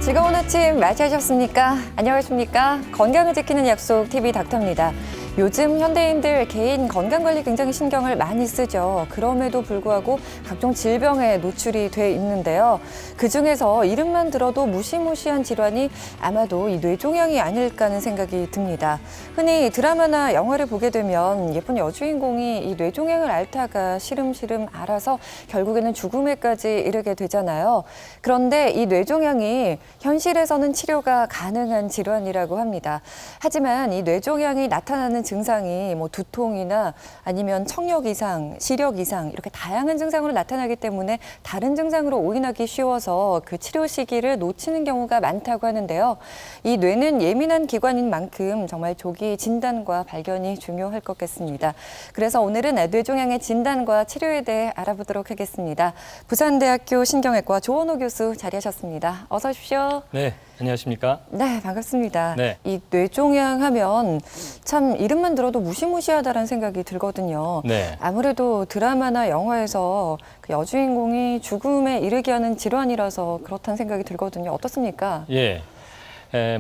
즐거운 아침 맞이하셨습니까? 안녕하십니까? 건강을 지키는 약속 TV 닥터입니다. 요즘 현대인들 개인 건강관리 굉장히 신경을 많이 쓰죠. 그럼에도 불구하고 각종 질병에 노출이 돼 있는데요. 그중에서 이름만 들어도 무시무시한 질환이 아마도 이 뇌종양이 아닐까 하는 생각이 듭니다. 흔히 드라마나 영화를 보게 되면 예쁜 여주인공이 이 뇌종양을 앓다가 시름시름 앓아서 결국에는 죽음에까지 이르게 되잖아요. 그런데 이 뇌종양이 현실에서는 치료가 가능한 질환이라고 합니다. 하지만 이 뇌종양이 나타나는 증상이 두통이나 아니면 청력 이상, 시력 이상 이렇게 다양한 증상으로 나타나기 때문에 다른 증상으로 오인하기 쉬워서 그 치료 시기를 놓치는 경우가 많다고 하는데요. 이 뇌는 예민한 기관인 만큼 정말 조기 진단과 발견이 중요할 것 같습니다. 그래서 오늘은 뇌종양의 진단과 치료에 대해 알아보도록 하겠습니다. 부산대학교 신경외과 조원호 교수 자리하셨습니다. 어서 오십시오. 네, 안녕하십니까? 네, 반갑습니다. 네. 이 뇌종양 하면 참 이름만 들어도 무시무시하다는 생각이 들거든요. 네. 아무래도 드라마나 영화에서 그 여주인공이 죽음에 이르게 하는 질환이라서 그렇다는 생각이 들거든요. 어떻습니까? 예,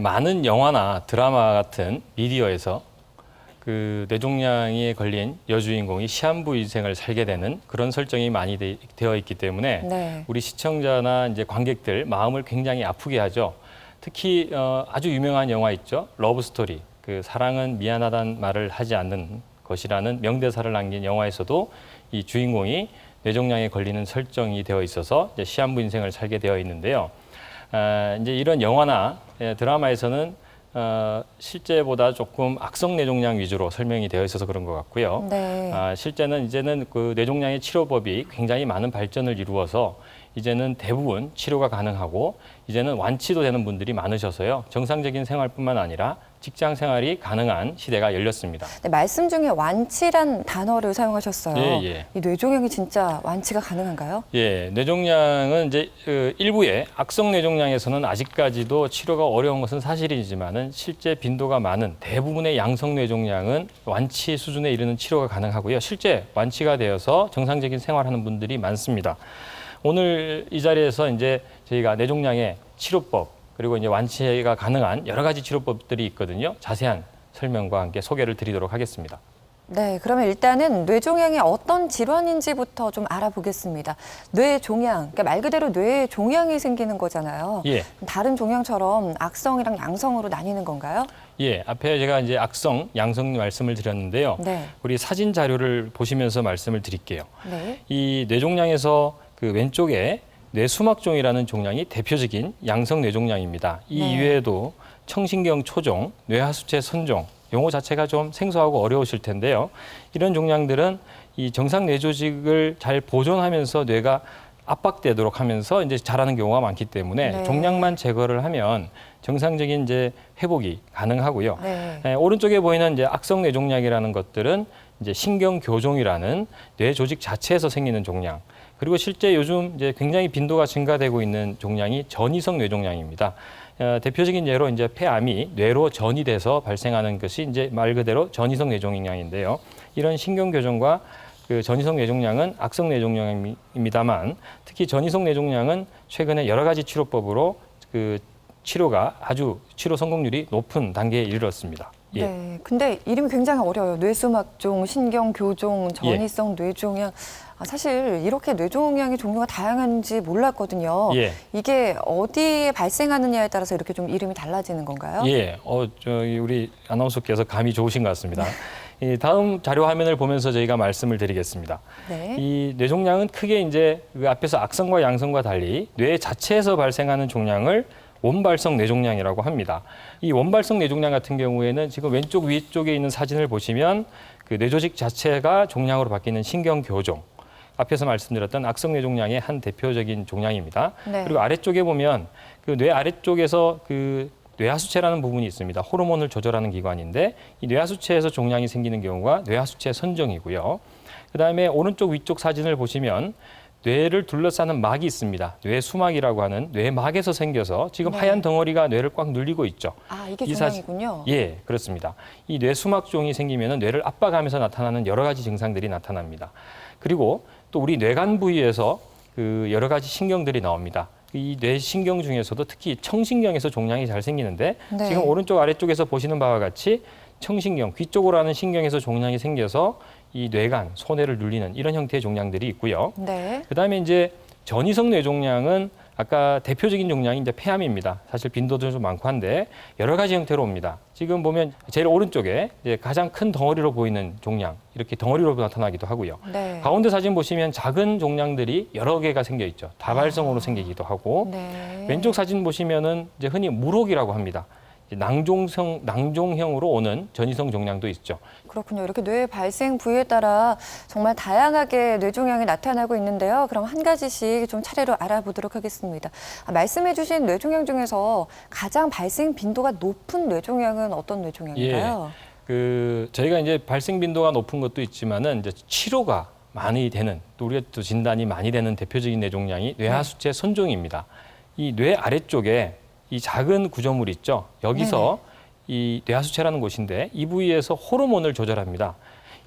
많은 영화나 드라마 같은 미디어에서 그 뇌종양에 걸린 여주인공이 시한부 인생을 살게 되는 그런 설정이 많이 되어 있기 때문에 네. 우리 시청자나 이제 관객들 마음을 굉장히 아프게 하죠. 특히 아주 유명한 영화 있죠. 러브 스토리. 그 사랑은 미안하다는 말을 하지 않는 것이라는 명대사를 남긴 영화에서도 이 주인공이 뇌종양에 걸리는 설정이 되어 있어서 이제 시한부 인생을 살게 되어 있는데요. 이제 이런 영화나 드라마에서는 실제보다 조금 악성 뇌종양 위주로 설명이 되어 있어서 그런 것 같고요. 네. 실제는 이제는 그 뇌종양의 치료법이 굉장히 많은 발전을 이루어서 이제는 대부분 치료가 가능하고 이제는 완치도 되는 분들이 많으셔서요. 정상적인 생활뿐만 아니라 직장 생활이 가능한 시대가 열렸습니다. 네, 말씀 중에 완치란 단어를 사용하셨어요. 예. 이 뇌종양이 진짜 완치가 가능한가요? 예, 뇌종양은 이제 일부의 악성 뇌종양에서는 아직까지도 치료가 어려운 것은 사실이지만은 실제 빈도가 많은 대부분의 양성 뇌종양은 완치 수준에 이르는 치료가 가능하고요. 실제 완치가 되어서 정상적인 생활하는 분들이 많습니다. 오늘 이 자리에서 이제 저희가 뇌종양의 치료법 그리고 이제 완치가 가능한 여러 가지 치료법들이 있거든요. 자세한 설명과 함께 소개를 드리도록 하겠습니다. 네, 그러면 일단은 뇌종양이 어떤 질환인지부터 좀 알아보겠습니다. 뇌종양, 그러니까 말 그대로 뇌에 종양이 생기는 거잖아요. 예. 다른 종양처럼 악성이랑 양성으로 나뉘는 건가요? 예, 앞에 제가 이제 악성, 양성 말씀을 드렸는데요. 네. 우리 사진 자료를 보시면서 말씀을 드릴게요. 네. 이 뇌종양에서 그 왼쪽에 뇌수막종이라는 종양이 대표적인 양성 뇌종양입니다. 이 네. 이외에도 청신경 초종, 뇌하수체 선종, 용어 자체가 좀 생소하고 어려우실 텐데요. 이런 종양들은 이 정상 뇌조직을 잘 보존하면서 뇌가 압박되도록 하면서 이제 자라는 경우가 많기 때문에 네. 종양만 제거를 하면 정상적인 이제 회복이 가능하고요. 네. 오른쪽에 보이는 이제 악성 뇌종양이라는 것들은 이제 신경교종이라는 뇌 조직 자체에서 생기는 종양. 그리고 실제 요즘 이제 굉장히 빈도가 증가되고 있는 종양이 전이성 뇌종양입니다. 대표적인 예로 이제 폐암이 뇌로 전이 돼서 발생하는 것이 이제 말 그대로 전이성 뇌종양인데요. 이런 신경교종과 그 전이성 뇌종양은 악성 뇌종양입니다만 특히 전이성 뇌종양은 최근에 여러 가지 치료법으로 그 치료가 아주 치료 성공률이 높은 단계에 이르렀습니다. 예. 네. 근데 이름이 굉장히 어려워요. 뇌수막종, 신경교종, 전이성 뇌종양. 사실 이렇게 뇌종양의 종류가 다양한지 몰랐거든요. 예. 이게 어디에 발생하느냐에 따라서 이렇게 좀 이름이 달라지는 건가요? 예, 저희 우리 아나운서께서 감이 좋으신 것 같습니다. 이 다음 자료 화면을 보면서 저희가 말씀을 드리겠습니다. 네. 이 뇌종양은 크게 이제 그 앞에서 악성과 양성과 달리 뇌 자체에서 발생하는 종양을 원발성 뇌종양이라고 합니다. 이 원발성 뇌종양 같은 경우에는 지금 왼쪽 위쪽에 있는 사진을 보시면 그 뇌조직 자체가 종양으로 바뀌는 신경교종. 앞에서 말씀드렸던 악성 뇌종양의 한 대표적인 종양입니다. 네. 그리고 아래쪽에 보면 그 뇌 아래쪽에서 그 뇌하수체라는 부분이 있습니다. 호르몬을 조절하는 기관인데 이 뇌하수체에서 종양이 생기는 경우가 뇌하수체 선종이고요. 그다음에 오른쪽 위쪽 사진을 보시면 뇌를 둘러싸는 막이 있습니다. 뇌수막이라고 하는 뇌막에서 생겨서 지금 네. 하얀 덩어리가 뇌를 꽉 눌리고 있죠. 아, 이게 이 종양이군요. 예, 그렇습니다. 이 뇌수막종이 생기면 뇌를 압박하면서 나타나는 여러 가지 증상들이 나타납니다. 그리고 또 우리 뇌간 부위에서 그 여러 가지 신경들이 나옵니다. 이 뇌신경 중에서도 특히 청신경에서 종양이 잘 생기는데 네. 지금 오른쪽 아래쪽에서 보시는 바와 같이 청신경, 귀 쪽으로 하는 신경에서 종양이 생겨서 이 뇌간, 소뇌를 눌리는 이런 형태의 종양들이 있고요. 네. 그다음에 이제 전이성 뇌종양은 아까 대표적인 종양이 이제 폐암입니다. 사실 빈도도 좀 많고 한데 여러 가지 형태로 옵니다. 지금 보면 제일 오른쪽에 이제 가장 큰 덩어리로 보이는 종양, 이렇게 덩어리로 나타나기도 하고요. 네. 가운데 사진 보시면 작은 종양들이 여러 개가 생겨 있죠. 다발성으로 생기기도 하고 네. 왼쪽 사진 보시면은 이제 흔히 물혹이라고 합니다. 이제 낭종형으로 오는 전이성 종양도 있죠. 그렇군요. 이렇게 뇌 발생 부위에 따라 정말 다양하게 뇌종양이 나타나고 있는데요. 그럼 한 가지씩 좀 차례로 알아보도록 하겠습니다. 말씀해 주신 뇌종양 중에서 가장 발생 빈도가 높은 뇌종양은 어떤 뇌종양인가요? 저희가 이제 발생 빈도가 높은 것도 있지만은 이제 치료가 많이 되는, 또 우리가 또 진단이 많이 되는 대표적인 뇌종양이 뇌하수체 선종입니다. 이 뇌 아래쪽에 이 작은 구조물 있죠. 여기서 이 뇌하수체라는 곳인데 이 부위에서 호르몬을 조절합니다.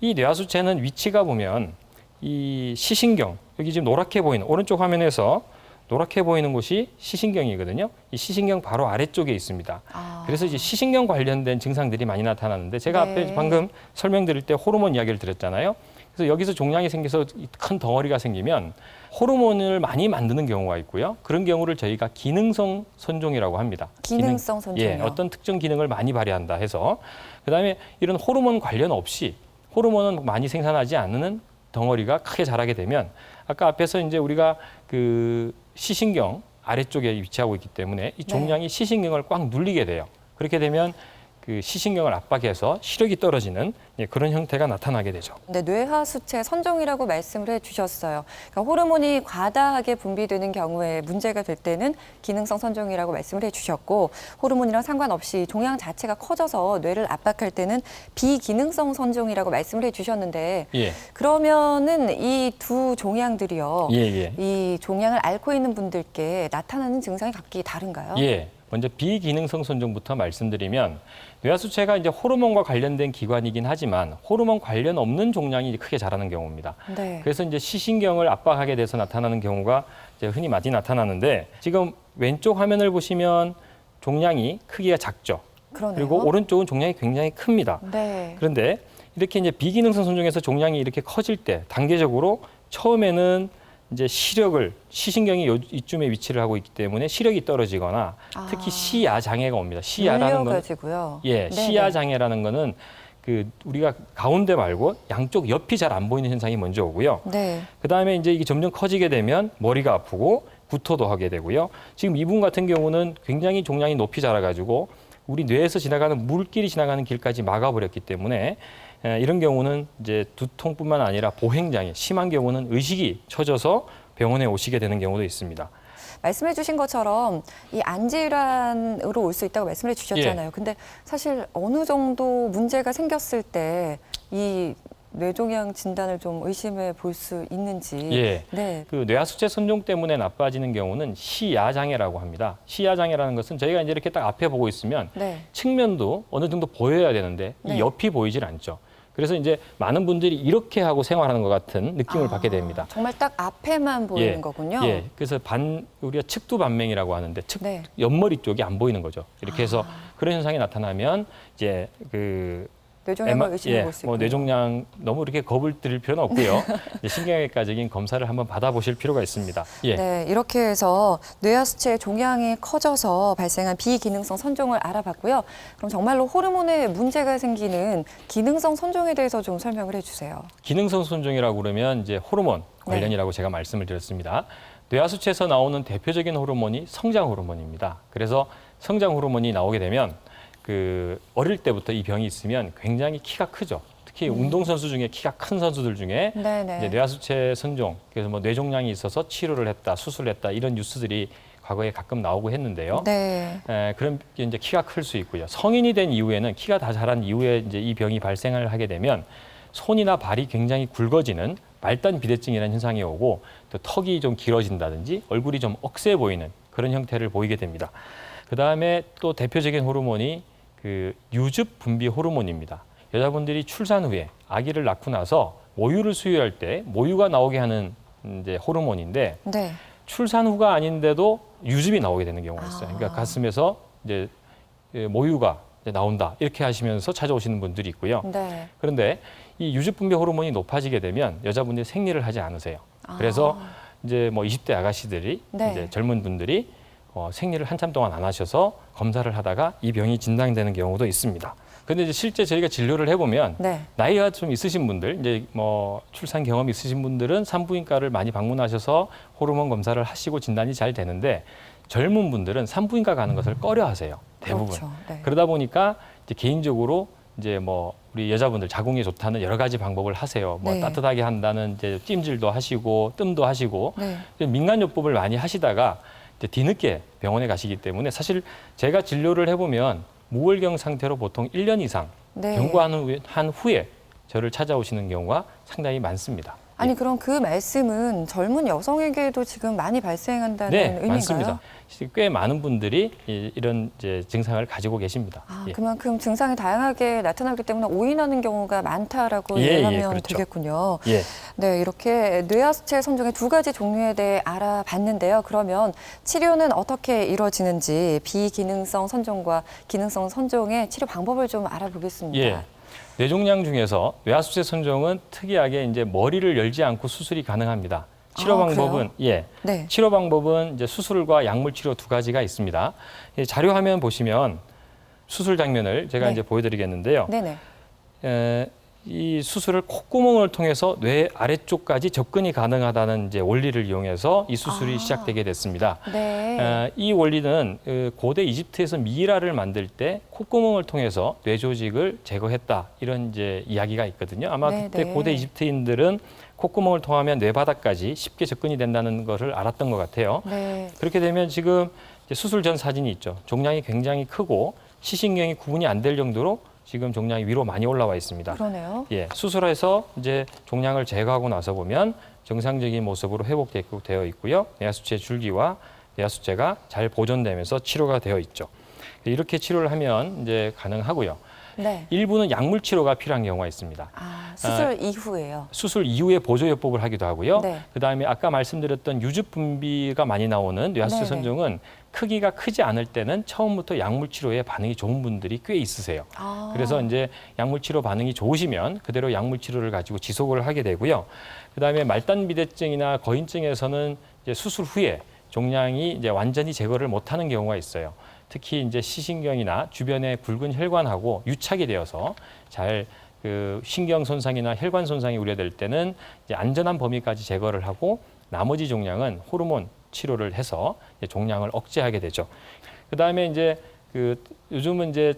이 뇌하수체는 위치가 보면 이 시신경, 여기 지금 노랗게 보이는 오른쪽 화면에서 노랗게 보이는 곳이 시신경이거든요. 이 시신경 바로 아래쪽에 있습니다. 그래서 이제 시신경 관련된 증상들이 많이 나타나는데 제가 앞에 방금 설명드릴 때 호르몬 이야기를 드렸잖아요. 그래서 여기서 종양이 생겨서 큰 덩어리가 생기면 호르몬을 많이 만드는 경우가 있고요. 그런 경우를 저희가 기능성 선종이라고 합니다. 기능성 선종이요? 예, 어떤 특정 기능을 많이 발휘한다 해서 그다음에 이런 호르몬 관련 없이 호르몬은 많이 생산하지 않는 덩어리가 크게 자라게 되면 아까 앞에서 이제 우리가 그 시신경 아래쪽에 위치하고 있기 때문에 이 종양이 시신경을 꽉 눌리게 돼요. 그렇게 되면 그 시신경을 압박해서 시력이 떨어지는 그런 형태가 나타나게 되죠. 네, 뇌하수체 선종이라고 말씀을 해주셨어요. 그러니까 호르몬이 과다하게 분비되는 경우에 문제가 될 때는 기능성 선종이라고 말씀을 해주셨고 호르몬이랑 상관없이 종양 자체가 커져서 뇌를 압박할 때는 비기능성 선종이라고 말씀을 해주셨는데 그러면은 이 두 종양들이요. 이 종양을 앓고 있는 분들께 나타나는 증상이 각기 다른가요? 먼저 비기능성 선종부터 말씀드리면 뇌하수체가 이제 호르몬과 관련된 기관이긴 하지만 호르몬 관련 없는 종양이 크게 자라는 경우입니다. 그래서 이제 시신경을 압박하게 돼서 나타나는 경우가 이제 흔히 많이 나타나는데 지금 왼쪽 화면을 보시면 종양이 크기가 작죠. 그러네요. 그리고 오른쪽은 종양이 굉장히 큽니다. 그런데 이렇게 이제 비기능성 선종에서 종양이 이렇게 커질 때 단계적으로 처음에는 이제 시신경이 이쯤에 위치를 하고 있기 때문에 시력이 떨어지거나 특히 시야 장애가 옵니다. 시야라는 건 시야 장애라는 거는 그 우리가 가운데 말고 양쪽 옆이 잘 안 보이는 현상이 먼저 오고요. 그다음에 이제 이게 점점 커지게 되면 머리가 아프고 구토도 하게 되고요. 지금 이분 같은 경우는 굉장히 종양이 높이 자라가지고 우리 뇌에서 지나가는 물길이 지나가는 길까지 막아버렸기 때문에 이런 경우는 이제 두통뿐만 아니라 보행장애, 심한 경우는 의식이 처져서 병원에 오시게 되는 경우도 있습니다. 말씀해 주신 것처럼 이 안질환으로 올 수 있다고 말씀해 주셨잖아요. 근데 사실 어느 정도 문제가 생겼을 때 이 뇌종양 진단을 좀 의심해 볼 수 있는지. 그 뇌하수체 선종 때문에 나빠지는 경우는 시야장애라고 합니다. 시야장애라는 것은 저희가 이제 이렇게 딱 앞에 보고 있으면 측면도 어느 정도 보여야 되는데 이 옆이 보이질 않죠. 그래서 이제 많은 분들이 이렇게 하고 생활하는 것 같은 느낌을 받게 됩니다. 정말 딱 앞에만 보이는 거군요. 그래서 우리가 측두반맹이라고 하는데 옆머리 쪽이 안 보이는 거죠. 이렇게 해서 그런 현상이 나타나면 이제 뇌종양을 의심해 볼 수 있고요. 뇌종양 너무 이렇게 겁을 들일 필요는 없고요. 신경외과적인 검사를 한번 받아보실 필요가 있습니다. 네, 이렇게 해서 뇌하수체 종양이 커져서 발생한 비기능성 선종을 알아봤고요. 그럼 정말로 호르몬에 문제가 생기는 기능성 선종에 대해서 좀 설명을 해주세요. 기능성 선종이라고 그러면 이제 호르몬 관련이라고 제가 말씀을 드렸습니다. 뇌하수체에서 나오는 대표적인 호르몬이 성장 호르몬입니다. 그래서 성장 호르몬이 나오게 되면 어릴 때부터 이 병이 있으면 굉장히 키가 크죠. 특히 운동선수 중에 키가 큰 선수들 중에 이제 뇌하수체 선종, 그래서 뭐 뇌종양이 있어서 치료를 했다, 수술을 했다 이런 뉴스들이 과거에 가끔 나오고 했는데요. 그런 이제 키가 클 수 있고요. 성인이 된 이후에는 키가 다 자란 이후에 이제 이 병이 발생을 하게 되면 손이나 발이 굉장히 굵어지는 말단 비대증이라는 현상이 오고 또 턱이 좀 길어진다든지 얼굴이 좀 억세 보이는 그런 형태를 보이게 됩니다. 그 다음에 또 대표적인 호르몬이 유즙 분비 호르몬입니다. 여자분들이 출산 후에 아기를 낳고 나서 모유를 수유할 때 모유가 나오게 하는 이제 호르몬인데 출산 후가 아닌데도 유즙이 나오게 되는 경우가 있어요. 그러니까 가슴에서 이제 모유가 이제 나온다 이렇게 하시면서 찾아오시는 분들이 있고요. 네. 그런데 이 유즙 분비 호르몬이 높아지게 되면 여자분들이 생리를 하지 않으세요. 그래서 이제 뭐 20대 아가씨들이 네. 이제 젊은 분들이 생리를 한참 동안 안 하셔서 검사를 하다가 이 병이 진단되는 경우도 있습니다. 근데 이제 실제 저희가 진료를 해보면 네. 나이가 좀 있으신 분들, 이제 뭐 출산 경험이 있으신 분들은 산부인과를 많이 방문하셔서 호르몬 검사를 하시고 진단이 잘 되는데 젊은 분들은 산부인과 가는 것을 꺼려하세요. 대부분. 그렇죠. 네. 그러다 보니까 이제 개인적으로 이제 뭐 우리 여자분들 자궁이 좋다는 여러 가지 방법을 하세요. 뭐 네. 따뜻하게 한다는 이제 찜질도 하시고 뜸도 하시고 네. 민간요법을 많이 하시다가 이제 뒤늦게 병원에 가시기 때문에 사실 제가 진료를 해보면 무월경 상태로 보통 1년 이상 네. 경과한 후에 저를 찾아오시는 경우가 상당히 많습니다. 아니 그럼 그 말씀은 젊은 여성에게도 지금 많이 발생한다는 네, 의미인가요? 많습니다. 꽤 많은 분들이 이런 이제 증상을 가지고 계십니다. 아, 예. 그만큼 증상이 다양하게 나타나기 때문에 오인하는 경우가 많다라고 예, 이해하면 예, 그렇죠. 되겠군요. 예. 네, 이렇게 뇌하수체 선종의 두 가지 종류에 대해 알아봤는데요. 그러면 치료는 어떻게 이루어지는지 비기능성 선종과 기능성 선종의 치료 방법을 좀 알아보겠습니다. 예. 뇌종양 중에서 뇌하수체 선종은 특이하게 이제 머리를 열지 않고 수술이 가능합니다. 치료 아, 방법은 네. 치료 방법은 이제 수술과 약물 치료 두 가지가 있습니다. 자료 화면 보시면 수술 장면을 제가 네. 이제 보여드리겠는데요. 네네. 이 수술을 콧구멍을 통해서 뇌 아래쪽까지 접근이 가능하다는 이제 원리를 이용해서 이 수술이 시작되게 됐습니다. 네. 이 원리는 고대 이집트에서 미이라를 만들 때 콧구멍을 통해서 뇌 조직을 제거했다 이런 이제 이야기가 있거든요. 아마 네, 그때 네. 고대 이집트인들은 콧구멍을 통하면 뇌바닥까지 쉽게 접근이 된다는 것을 알았던 것 같아요. 네. 그렇게 되면 지금 이제 수술 전 사진이 있죠. 종양이 굉장히 크고 시신경이 구분이 안 될 정도로 지금 종양이 위로 많이 올라와 있습니다. 그러네요. 예, 수술해서 이제 종양을 제거하고 나서 보면 정상적인 모습으로 회복되어 있고요. 뇌하수체 줄기와 뇌하수체가 잘 보존되면서 치료가 되어 있죠. 이렇게 치료를 하면 이제 가능하고요. 네. 일부는 약물 치료가 필요한 경우가 있습니다. 아, 수술 이후에요. 수술 이후에 보조요법을 하기도 하고요. 네. 그다음에 아까 말씀드렸던 유즙 분비가 많이 나오는 뇌하수체 네네. 선종은 크기가 크지 않을 때는 처음부터 약물 치료에 반응이 좋은 분들이 꽤 있으세요. 아. 그래서 이제 약물 치료 반응이 좋으시면 그대로 약물 치료를 가지고 지속을 하게 되고요. 그다음에 말단 비대증이나 거인증에서는 이제 수술 후에 종양이 이제 완전히 제거를 못하는 경우가 있어요. 특히 이제 시신경이나 주변의 굵은 혈관하고 유착이 되어서 잘 그 신경 손상이나 혈관 손상이 우려될 때는 이제 안전한 범위까지 제거를 하고 나머지 종양은 호르몬 치료를 해서 이제 종양을 억제하게 되죠. 그다음에 이제 요즘은 이제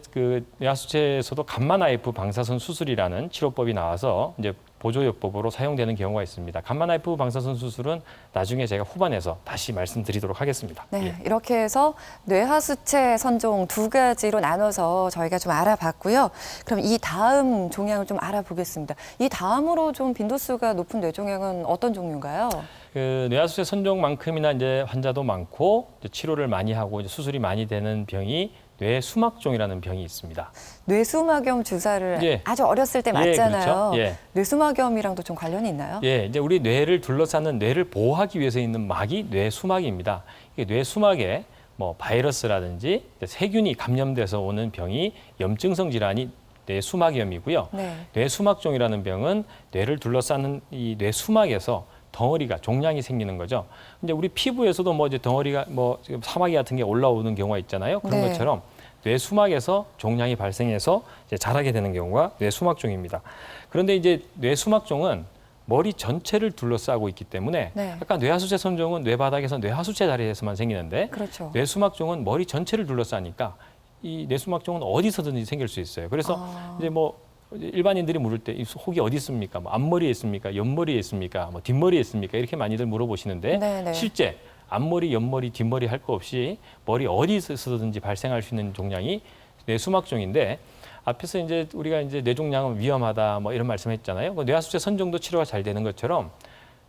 뇌하수체에서도 감마 나이프 방사선 수술이라는 치료법이 나와서 이제 보조요법으로 사용되는 경우가 있습니다. 감마 나이프 방사선 수술은 나중에 제가 후반에서 다시 말씀드리도록 하겠습니다. 네, 예. 이렇게 해서 뇌하수체 선종 두 가지로 나눠서 저희가 좀 알아봤고요. 그럼 이 다음 종양을 좀 알아보겠습니다. 이 다음으로 좀 빈도수가 높은 뇌종양은 어떤 종류인가요? 뇌하수체 선종만큼이나 이제 환자도 많고 이제 치료를 많이 하고 이제 수술이 많이 되는 병이 뇌수막종이라는 병이 있습니다. 뇌수막염 주사를 예. 아주 어렸을 때 예, 맞잖아요. 그렇죠. 예. 뇌수막염이랑도 좀 관련이 있나요? 예, 이제 우리 뇌를 둘러싸는 뇌를 보호하기 위해서 있는 막이 뇌수막입니다. 이게 뇌수막에 뭐 바이러스라든지 세균이 감염돼서 오는 병이 염증성 질환이 뇌수막염이고요. 네. 뇌수막종이라는 병은 뇌를 둘러싸는 이 뇌수막에서 덩어리가 종양이 생기는 거죠. 이제 우리 피부에서도 뭐 이제 덩어리가 뭐 지금 사마귀 같은 게 올라오는 경우가 있잖아요. 그런 네. 것처럼 뇌수막에서 종양이 발생해서 이제 자라게 되는 경우가 뇌수막종입니다. 그런데 이제 뇌수막종은 머리 전체를 둘러싸고 있기 때문에 네. 아까 뇌하수체 선종은 뇌바닥에서 뇌하수체 자리에서만 생기는데 그렇죠. 뇌수막종은 머리 전체를 둘러싸니까 이 뇌수막종은 어디서든지 생길 수 있어요. 그래서 이제 뭐 일반인들이 물을 때 혹이 어디 있습니까? 뭐 앞머리에 있습니까? 옆머리에 있습니까? 뭐 뒷머리에 있습니까? 이렇게 많이들 물어보시는데 네네. 실제 앞머리, 옆머리, 뒷머리 할 거 없이 머리 어디서든지 발생할 수 있는 종양이 뇌수막종인데 앞에서 이제 우리가 이제 뇌종양은 위험하다 뭐 이런 말씀했잖아요. 뇌하수체 선종도 치료가 잘 되는 것처럼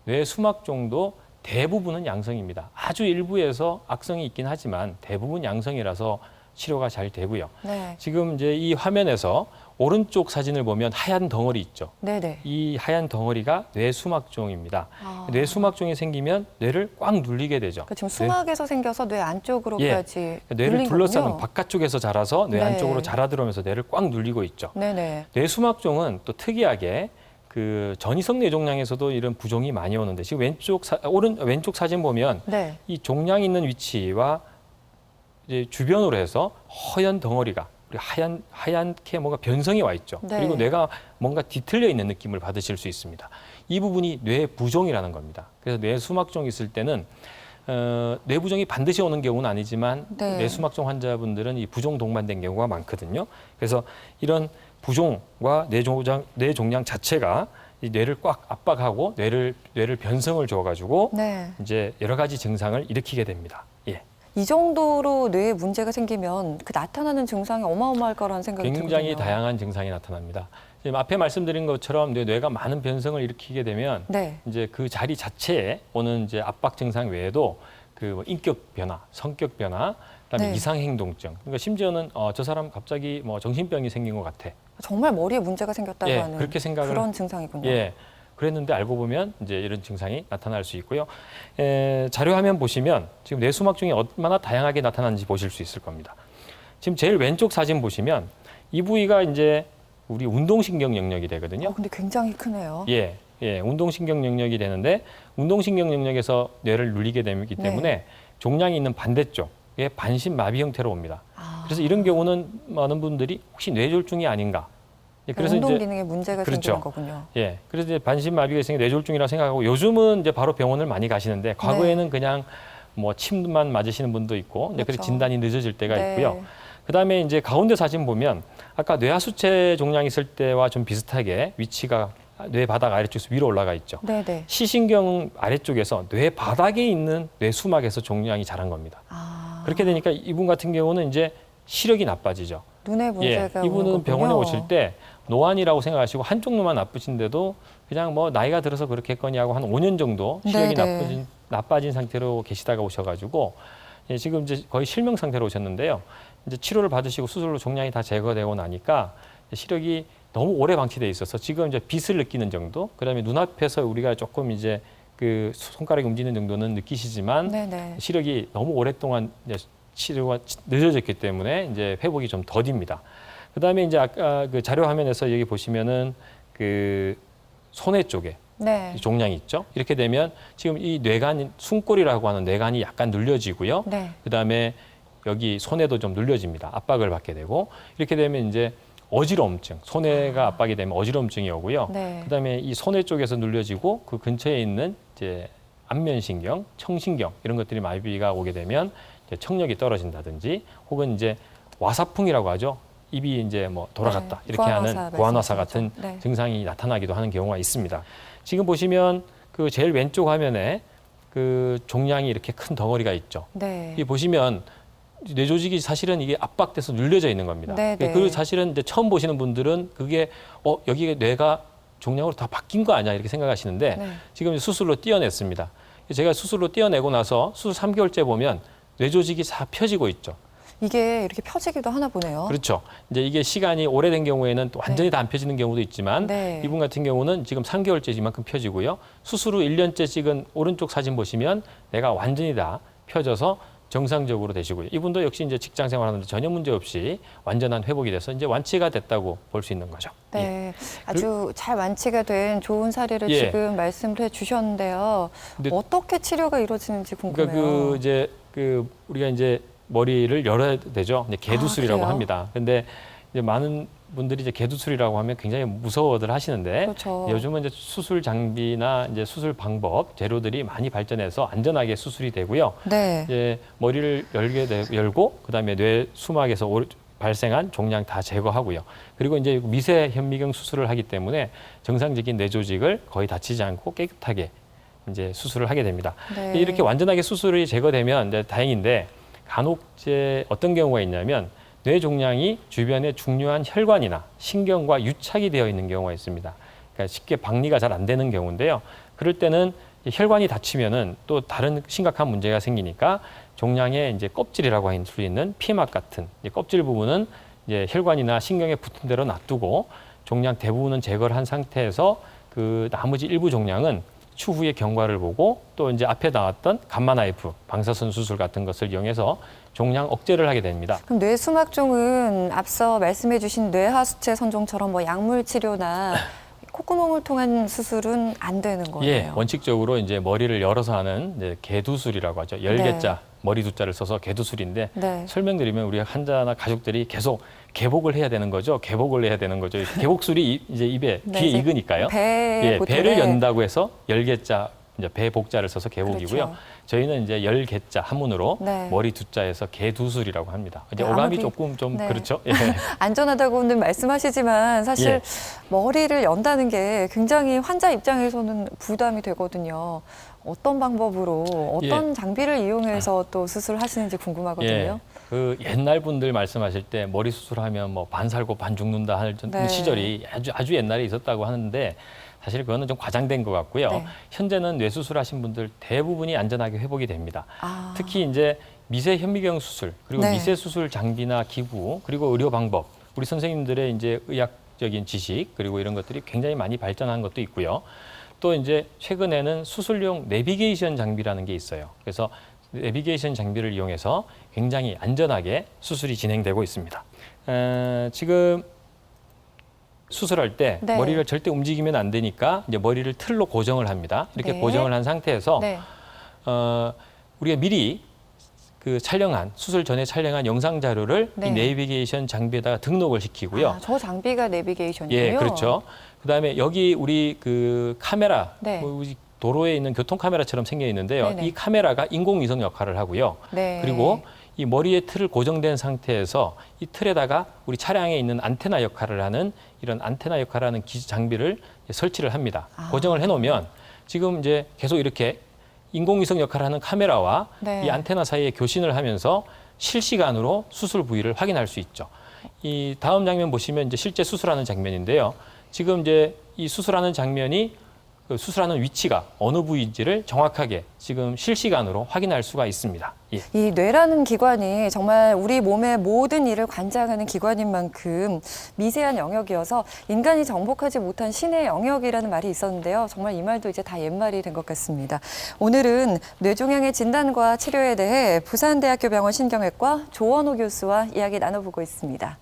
뇌수막종도 대부분은 양성입니다. 아주 일부에서 악성이 있긴 하지만 대부분 양성이라서 치료가 잘 되고요. 네. 지금 이제 이 화면에서 오른쪽 사진을 보면 하얀 덩어리 있죠. 네네. 이 하얀 덩어리가 뇌수막종입니다. 아. 뇌수막종이 생기면 뇌를 꽉 눌리게 되죠. 그 지금 수막에서 생겨서 뇌 안쪽으로까지 뇌를 눌린 둘러싸는 거군요. 바깥쪽에서 자라서 뇌 네. 안쪽으로 자라 들어오면서 뇌를 꽉 눌리고 있죠. 네네. 뇌수막종은 또 특이하게 그 전이성 뇌종양에서도 이런 부종이 많이 오는데 지금 왼쪽 사진 보면 네. 이 종양 있는 위치와 이제 주변으로 해서 허연 덩어리가 그리고 하얀게 뭔가 변성이 와 있죠. 네. 그리고 뇌가 뭔가 뒤틀려 있는 느낌을 받으실 수 있습니다. 이 부분이 뇌부종이라는 겁니다. 그래서 뇌수막종이 있을 때는 뇌부종이 반드시 오는 경우는 아니지만 네. 뇌수막종 환자분들은 이 부종 동반된 경우가 많거든요. 그래서 이런 부종과 뇌종양 자체가 이 뇌를 꽉 압박하고 뇌를 변성을 줘가지고 네. 이제 여러 가지 증상을 일으키게 됩니다. 예. 이 정도로 뇌에 문제가 생기면 그 나타나는 증상이 어마어마할 거라는 생각이 굉장히 들거든요. 다양한 증상이 나타납니다. 지금 앞에 말씀드린 것처럼 뇌가 많은 변성을 일으키게 되면 네. 이제 그 자리 자체에 오는 이제 압박 증상 외에도 그 인격 변화, 성격 변화, 그다음에 네. 이상 행동증. 그러니까 심지어는 저 사람 갑자기 뭐 정신병이 생긴 것 같아. 정말 머리에 문제가 생겼다고 예, 하는 그렇게 생각을 그런 증상이군요. 예. 그랬는데 알고 보면 이제 이런 증상이 나타날 수 있고요. 자료 화면 보시면 지금 뇌수막종이 얼마나 다양하게 나타나는지 보실 수 있을 겁니다. 지금 제일 왼쪽 사진 보시면 이 부위가 이제 우리 운동신경 영역이 되거든요. 근데 굉장히 크네요. 예, 운동신경 영역이 되는데 운동신경 영역에서 뇌를 눌리게 되기 때문에 종양이 있는 반대쪽에 반신마비 형태로 옵니다. 그래서 이런 경우는 많은 분들이 혹시 뇌졸중이 아닌가. 예, 그래서 운동 이제 기능에 문제가 그렇죠. 생기는 거군요. 예, 그래서 이제 반신마비가 있으니 뇌졸중이라고 생각하고 요즘은 이제 바로 병원을 많이 가시는데 과거에는 그냥 뭐 침만 맞으시는 분도 있고 이제 그래서 그렇죠. 진단이 늦어질 때가 네. 있고요. 그다음에 이제 가운데 사진 보면 아까 뇌하수체 종양 있을 때와 좀 비슷하게 위치가 뇌 바닥 아래쪽에서 위로 올라가 있죠. 네네. 시신경 아래쪽에서 뇌 바닥에 있는 뇌수막에서 종양이 자란 겁니다. 그렇게 되니까 이분 같은 경우는 이제 시력이 나빠지죠. 눈에 문제가 오는 이분은 거군요. 병원에 오실 때 노안이라고 생각하시고 한쪽 눈만 나쁘신데도 그냥 뭐 나이가 들어서 그렇겠거니 하고 한 5년 정도 시력이 네네. 나빠진 상태로 계시다가 오셔가지고 지금 이제 거의 실명 상태로 오셨는데요. 이제 치료를 받으시고 수술로 종양이 다 제거되고 나니까 시력이 너무 오래 방치돼 있어서 지금 이제 빛을 느끼는 정도, 그다음에 눈앞에서 우리가 조금 이제 그 손가락이 움직이는 정도는 느끼시지만 네네. 시력이 너무 오랫동안 이제 치료가 늦어졌기 때문에 이제 회복이 좀 더딥니다. 그다음에 이제 아까 그 자료 화면에서 여기 보시면은 그 손해 쪽에 네. 이 종양이 있죠. 이렇게 되면 지금 이 뇌간 숨골이라고 하는 뇌간이 약간 눌려지고요. 네. 그다음에 여기 손해도 좀 눌려집니다. 압박을 받게 되고 이렇게 되면 이제 어지러움증, 손해가 압박이 되면 어지러움증이 오고요. 네. 그다음에 이 손해 쪽에서 눌려지고 그 근처에 있는 이제 안면신경, 청신경 이런 것들이 마비가 오게 되면 이제 청력이 떨어진다든지 혹은 이제 와사풍이라고 하죠. 입이 이제 뭐 돌아갔다 네, 이렇게 하는 고환화사 같은 네. 증상이 나타나기도 하는 경우가 있습니다. 지금 보시면 그 제일 왼쪽 화면에 그 종양이 이렇게 큰 덩어리가 있죠. 네. 이 보시면 뇌 조직이 사실은 이게 압박돼서 눌려져 있는 겁니다. 네, 네. 그 사실은 이제 처음 보시는 분들은 그게 여기에 뇌가 종양으로 다 바뀐 거 아니야 이렇게 생각하시는데 네. 지금 수술로 떼어냈습니다. 제가 수술로 떼어내고 나서 수술 3개월째 보면 뇌 조직이 다 펴지고 있죠. 이게 이렇게 펴지기도 하나 보네요. 그렇죠. 이제 이게 시간이 오래된 경우에는 또 완전히 다 안 펴지는 경우도 있지만 네. 이분 같은 경우는 지금 3개월째 이만큼 펴지고요. 수술 후 1년째 찍은 오른쪽 사진 보시면 뇌가 완전히 다 펴져서 정상적으로 되시고요. 이분도 역시 이제 직장 생활하는데 전혀 문제 없이 완전한 회복이 돼서 이제 완치가 됐다고 볼 수 있는 거죠. 예. 네, 아주 잘 완치가 된 좋은 사례를 예. 지금 말씀을 해주셨는데요. 근데 어떻게 치료가 이루어지는지 궁금해요. 그러니까 이제 우리가 이제 머리를 열어야 되죠. 이제 개두술이라고 그래요? 합니다. 근데 이제 많은 분들이 이제 개두술이라고 하면 굉장히 무서워들 하시는데 그렇죠. 요즘은 이제 수술 장비나 이제 수술 방법 재료들이 많이 발전해서 안전하게 수술이 되고요. 네. 이제 머리를 열고 그다음에 뇌 수막에서 발생한 종양 다 제거하고요. 그리고 이제 미세 현미경 수술을 하기 때문에 정상적인 뇌 조직을 거의 다치지 않고 깨끗하게 이제 수술을 하게 됩니다. 네. 이렇게 완전하게 수술이 제거되면 이제 다행인데 간혹 이제 어떤 경우가 있냐면 뇌 종양이 주변에 중요한 혈관이나 신경과 유착이 되어 있는 경우가 있습니다. 그러니까 쉽게 박리가 잘 안 되는 경우인데요. 그럴 때는 이 혈관이 다치면은 또 다른 심각한 문제가 생기니까 종양의 이제 껍질이라고 할 수 있는 피막 같은 이제 껍질 부분은 이제 혈관이나 신경에 붙은 대로 놔두고 종양 대부분은 제거를 한 상태에서 그 나머지 일부 종양은 추후에 경과를 보고 또 이제 앞에 나왔던 감마 나이프, 방사선 수술 같은 것을 이용해서 종양 억제를 하게 됩니다. 그럼 뇌수막종은 앞서 말씀해주신 뇌하수체 선종처럼 뭐 약물 치료나 콧구멍을 통한 수술은 안 되는 거예요? 예, 원칙적으로 이제 머리를 열어서 하는 이제 개두술이라고 하죠. 열개자, 머리 두자를 써서 개두술인데 네. 설명드리면 우리 환자나 가족들이 계속 개복을 해야 되는 거죠. 개복을 해야 되는 거죠. 개복술이 이제 입에 네, 귀에 이제 익으니까요. 배 예, 보통에 배를 연다고 해서 열개자, 이제 배 복자를 써서 개복이고요. 그렇죠. 저희는 이제 열개자 한문으로 네. 머리 두자에서 개두술이라고 합니다. 이제 네, 어감이 아무리- 조금 좀 네. 그렇죠. 예. 안전하다고는 말씀하시지만 사실 예. 머리를 연다는 게 굉장히 환자 입장에서는 부담이 되거든요. 어떤 방법으로 어떤 장비를 이용해서 또 수술하시는지 궁금하거든요. 예. 그 옛날 분들 말씀하실 때 머리 수술하면 뭐 반 살고 반 죽는다 하는 네. 시절이 아주 옛날에 있었다고 하는데 사실 그거는 좀 과장된 것 같고요. 네. 현재는 뇌 수술하신 분들 대부분이 안전하게 회복이 됩니다. 아, 특히 이제 미세 현미경 수술 그리고 네. 미세 수술 장비나 기구 그리고 의료 방법 우리 선생님들의 이제 의학적인 지식 그리고 이런 것들이 굉장히 많이 발전한 것도 있고요. 또 이제 최근에는 수술용 내비게이션 장비라는 게 있어요. 그래서 내비게이션 장비를 이용해서 굉장히 안전하게 수술이 진행되고 있습니다. 지금 수술할 때 네. 머리를 절대 움직이면 안 되니까 이제 머리를 틀로 고정을 합니다. 이렇게 네. 고정을 한 상태에서 네. 우리가 미리 그 촬영한 수술 전에 촬영한 영상 자료를 네. 이 내비게이션 장비에다가 등록을 시키고요. 아, 저 장비가 내비게이션이군요. 예, 그렇죠. 그다음에 여기 우리 그 카메라, 네. 뭐 우리 도로에 있는 교통 카메라처럼 생겨 있는데요. 네네. 이 카메라가 인공위성 역할을 하고요. 네. 그리고 이 머리에 틀을 고정된 상태에서 이 틀에다가 우리 차량에 있는 안테나 역할을 하는 이런 안테나 역할을 하는 장비를 설치를 합니다. 아. 고정을 해놓으면 지금 이제 계속 이렇게 인공위성 역할을 하는 카메라와 네. 이 안테나 사이에 교신을 하면서 실시간으로 수술 부위를 확인할 수 있죠. 이 다음 장면 보시면 이제 실제 수술하는 장면인데요. 지금 이제 이 수술하는 장면이 그 수술하는 위치가 어느 부위인지를 정확하게 지금 실시간으로 확인할 수가 있습니다. 예. 이 뇌라는 기관이 정말 우리 몸의 모든 일을 관장하는 기관인 만큼 미세한 영역이어서 인간이 정복하지 못한 신의 영역이라는 말이 있었는데요. 정말 이 말도 이제 다 옛말이 된 것 같습니다. 오늘은 뇌종양의 진단과 치료에 대해 부산대학교 병원 신경외과 조원호 교수와 이야기 나눠보고 있습니다.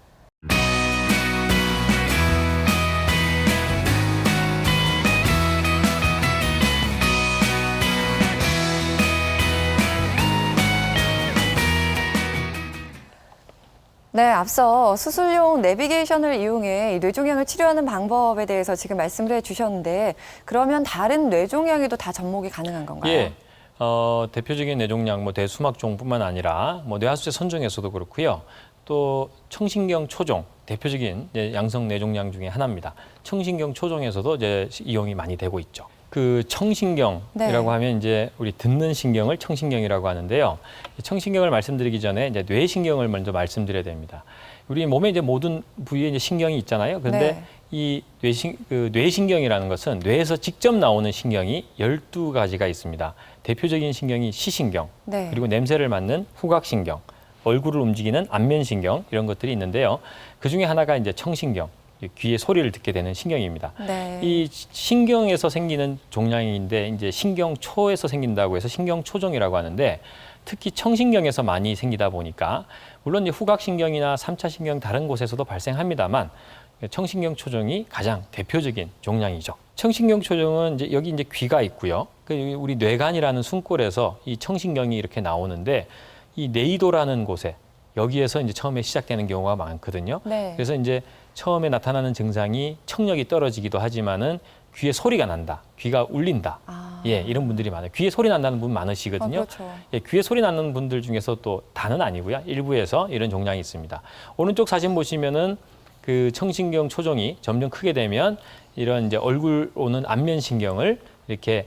네, 앞서 수술용 내비게이션을 이용해 이 뇌종양을 치료하는 방법에 대해서 지금 말씀을 해주셨는데 그러면 다른 뇌종양에도 다 접목이 가능한 건가요? 예. 대표적인 뇌종양, 뭐 뇌수막종뿐만 아니라 뭐 뇌하수체 선종에서도 그렇고요. 또 청신경 초종, 대표적인 이제 양성 뇌종양 중에 하나입니다. 청신경 초종에서도 이제 이용이 많이 되고 있죠. 그 청신경이라고 네. 하면 이제 우리 듣는 신경을 청신경이라고 하는데요. 이 청신경을 말씀드리기 전에 이제 뇌신경을 먼저 말씀드려야 됩니다. 우리 몸에 이제 모든 부위에 이제 신경이 있잖아요. 그런데 네. 이 뇌신경이라는 것은 뇌에서 직접 나오는 신경이 12가지가 있습니다. 대표적인 신경이 시신경, 네. 그리고 냄새를 맡는 후각신경, 얼굴을 움직이는 안면신경 이런 것들이 있는데요. 그 중에 하나가 이제 청신경, 귀의 소리를 듣게 되는 신경입니다. 네. 이 신경에서 생기는 종양인데 이제 신경초에서 생긴다고 해서 신경초종이라고 하는데 특히 청신경에서 많이 생기다 보니까 물론 이제 후각신경이나 3차 신경 다른 곳에서도 발생합니다만 청신경 초종이 가장 대표적인 종양이죠. 청신경 초종은 이제 여기 이제 귀가 있고요. 우리 뇌간이라는 숨골에서 이 청신경이 이렇게 나오는데 이 뇌이도라는 곳에 여기에서 이제 처음에 시작되는 경우가 많거든요. 네. 그래서 이제 처음에 나타나는 증상이 청력이 떨어지기도 하지만은 귀에 소리가 난다, 귀가 울린다. 아. 예, 이런 분들이 많아요. 귀에 소리 난다는 분 많으시거든요. 그렇죠. 예, 귀에 소리 나는 분들 중에서 또 다는 아니고요. 일부에서 이런 종양이 있습니다. 오른쪽 사진 보시면은 그 청신경 초종이 점점 크게 되면 이런 이제 얼굴 오는 안면신경을 이렇게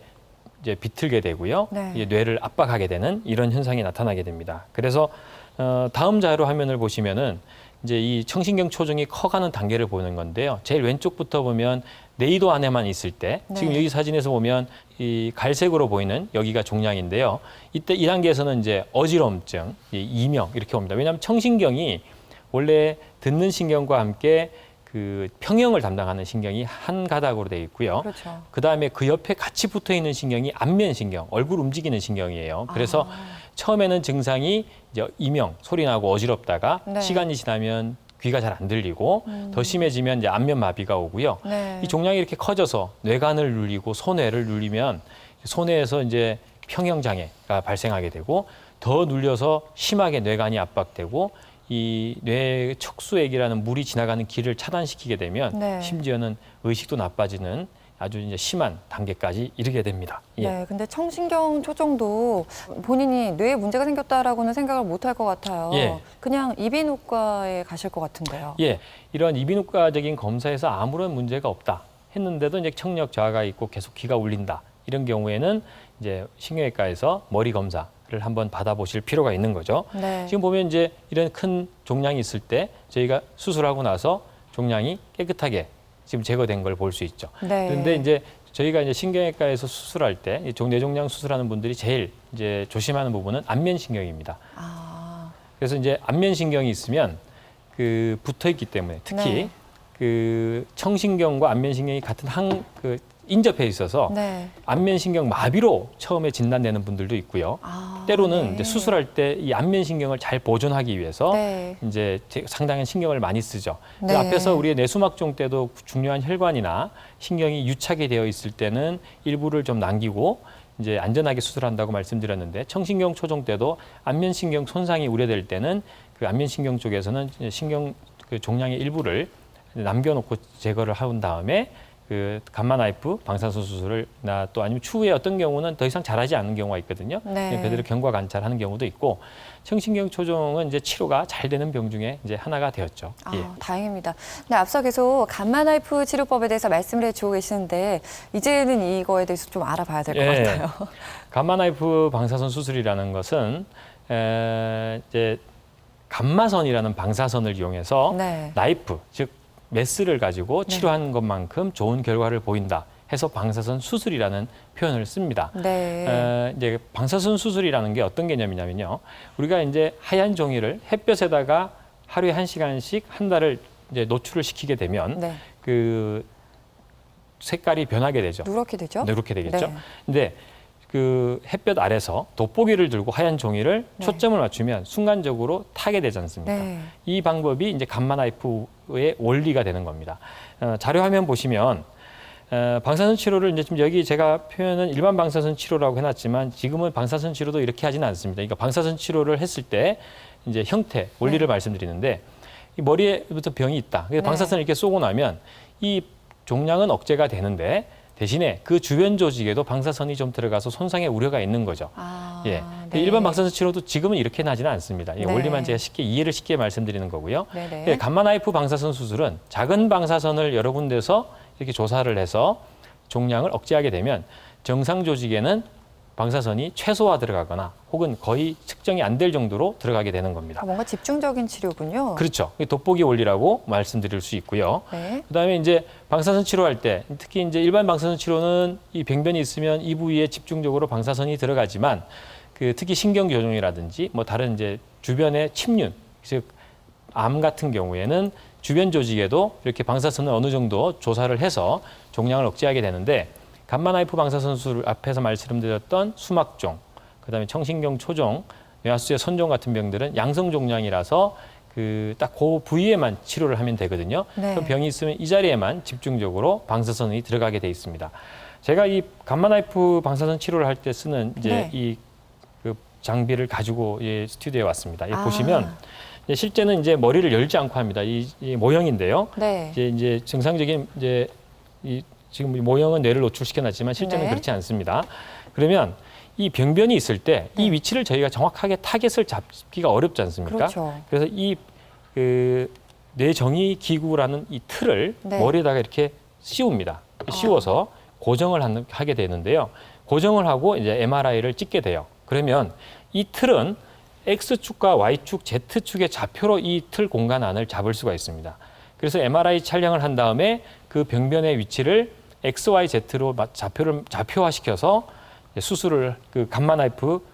이제 비틀게 되고요. 네. 이제 뇌를 압박하게 되는 이런 현상이 나타나게 됩니다. 그래서 다음 자료 화면을 보시면은 이제 이 청신경 초종이 커가는 단계를 보는 건데요. 제일 왼쪽부터 보면 뇌이도 안에만 있을 때, 네. 지금 여기 사진에서 보면 이 갈색으로 보이는 여기가 종양인데요. 이때 이 단계에서는 이제 어지러움증, 이명 이렇게 옵니다. 왜냐하면 청신경이 원래 듣는 신경과 함께 그 평형을 담당하는 신경이 한 가닥으로 되어 있고요. 그렇죠. 그다음에 그 옆에 같이 붙어 있는 신경이 안면신경, 얼굴 움직이는 신경이에요. 그래서 처음에는 증상이 이제 이명, 소리 나고 어지럽다가 네. 시간이 지나면 귀가 잘 안 들리고 더 심해지면 이제 안면 마비가 오고요. 네. 이 종양이 이렇게 커져서 뇌관을 눌리고 소뇌를 눌리면 소뇌에서 이제 평형 장애가 발생하게 되고 더 눌려서 심하게 뇌관이 압박되고 이 뇌 척수액이라는 물이 지나가는 길을 차단시키게 되면 네. 심지어는 의식도 나빠지는 아주 이제 심한 단계까지 이르게 됩니다. 예. 네, 근데 청신경 초정도 본인이 뇌에 문제가 생겼다라고는 생각을 못 할 것 같아요. 예. 그냥 이비인후과에 가실 것 같은데요. 예, 이런 이비인후과적인 검사에서 아무런 문제가 없다 했는데도 이제 청력 저하가 있고 계속 귀가 울린다 이런 경우에는 이제 신경외과에서 머리 검사를 한번 받아보실 필요가 있는 거죠. 네. 지금 보면 이제 이런 큰 종양이 있을 때 저희가 수술하고 나서 종양이 깨끗하게 지금 제거된 걸 볼 수 있죠. 네. 그런데 이제 저희가 이제 신경외과에서 수술할 때 뇌종양 수술하는 분들이 제일 이제 조심하는 부분은 안면신경입니다. 아, 그래서 이제 안면신경이 있으면 그 붙어 있기 때문에 특히 네. 그 청신경과 안면신경이 같은 그 인접해 있어서 네. 안면신경 마비로 처음에 진단되는 분들도 있고요. 아, 때로는 네. 이제 수술할 때 이 안면신경을 잘 보존하기 위해서 네. 이제 상당한 신경을 많이 쓰죠. 네. 앞에서 우리의 뇌수막종 때도 중요한 혈관이나 신경이 유착이 되어 있을 때는 일부를 좀 남기고 이제 안전하게 수술한다고 말씀드렸는데 청신경 초종 때도 안면신경 손상이 우려될 때는 그 안면신경 쪽에서는 신경 그 종양의 일부를 남겨놓고 제거를 한 다음에 그 감마 나이프 방사선 수술을 나 또 아니면 추후에 어떤 경우는 더 이상 잘하지 않는 경우가 있거든요. 네. 그대로 경과 관찰하는 경우도 있고 청신경 초종은 이제 치료가 잘 되는 병 중에 이제 하나가 되었죠. 아, 예. 다행입니다. 근데 앞서 계속 감마나이프 치료법에 대해서 말씀을 해주고 계시는데 이제는 이거에 대해서 좀 알아봐야 될 것 예. 같아요. 감마 나이프 방사선 수술이라는 것은 이제 감마선이라는 방사선을 이용해서 네. 나이프 즉 메스를 가지고 치료한 것만큼 좋은 결과를 보인다 해서 방사선 수술이라는 표현을 씁니다. 네. 이제 방사선 수술이라는 게 어떤 개념이냐면요. 우리가 이제 하얀 종이를 햇볕에다가 하루에 1시간씩 한 달을 이제 노출을 시키게 되면 네. 그 색깔이 변하게 되죠. 누렇게 되죠? 누렇게 되겠죠. 네. 근데 그 햇볕 아래서 돋보기를 들고 하얀 종이를 네. 초점을 맞추면 순간적으로 타게 되지 않습니까? 네. 이 방법이 이제 감마 나이프의 원리가 되는 겁니다. 자료 화면 보시면 방사선 치료를 이제 지금 여기 제가 표현은 일반 방사선 치료라고 해놨지만 지금은 방사선 치료도 이렇게 하지는 않습니다. 그러니까 방사선 치료를 했을 때 이제 형태, 원리를 말씀드리는데 이 머리에부터 병이 있다. 그래서 네. 방사선을 이렇게 쏘고 나면 이 종양은 억제가 되는데 대신에 그 주변 조직에도 방사선이 좀 들어가서 손상의 우려가 있는 거죠. 아, 예. 네. 일반 방사선 치료도 지금은 이렇게 나지는 않습니다. 이 네. 원리만 제가 이해를 쉽게 말씀드리는 거고요. 네네. 예, 감마 나이프 방사선 수술은 작은 방사선을 여러 군데서 이렇게 조사를 해서 종양을 억제하게 되면 정상 조직에는 방사선이 최소화 들어가거나 혹은 거의 측정이 안 될 정도로 들어가게 되는 겁니다. 아, 뭔가 집중적인 치료군요. 그렇죠. 이게 돋보기 원리라고 말씀드릴 수 있고요. 네. 그다음에 이제 방사선 치료할 때 특히 이제 일반 방사선 치료는 이 병변이 있으면 이 부위에 집중적으로 방사선이 들어가지만 그 특히 신경 교정이라든지 뭐 다른 이제 주변의 침륜 즉 암 같은 경우에는 주변 조직에도 이렇게 방사선을 어느 정도 조사를 해서 종양을 억제하게 되는데 감마 나이프 방사선 수술 앞에서 말씀드렸던 수막종, 그다음에 청신경 초종, 뇌하수의 선종 같은 병들은 양성 종양이라서 그 딱 그 부위에만 치료를 하면 되거든요. 네. 그럼 병이 있으면 이 자리에만 집중적으로 방사선이 들어가게 돼 있습니다. 제가 이 감마 나이프 방사선 치료를 할 때 쓰는 이제 네. 이 그 장비를 가지고 스튜디오에 왔습니다. 아. 보시면 실제는 이제 머리를 열지 않고 합니다. 이 모형인데요. 네. 이제 정상적인 지금 이 모형은 뇌를 노출시켜놨지만 실제는 네. 그렇지 않습니다. 그러면 이 병변이 있을 때 이 위치를 저희가 정확하게 타겟을 잡기가 어렵지 않습니까? 그렇죠. 그래서 이 뇌정의 기구라는 이 틀을 네. 머리에다가 이렇게 씌웁니다. 씌워서 고정을 하게 되는데요. 고정을 하고 이제 MRI를 찍게 돼요. 그러면 이 틀은 X축과 Y축, Z축의 좌표로 이 틀 공간 안을 잡을 수가 있습니다. 그래서 MRI 촬영을 한 다음에 그 병변의 위치를 X, Y, Z로 좌표화시켜서 수술을 그 감마 나이프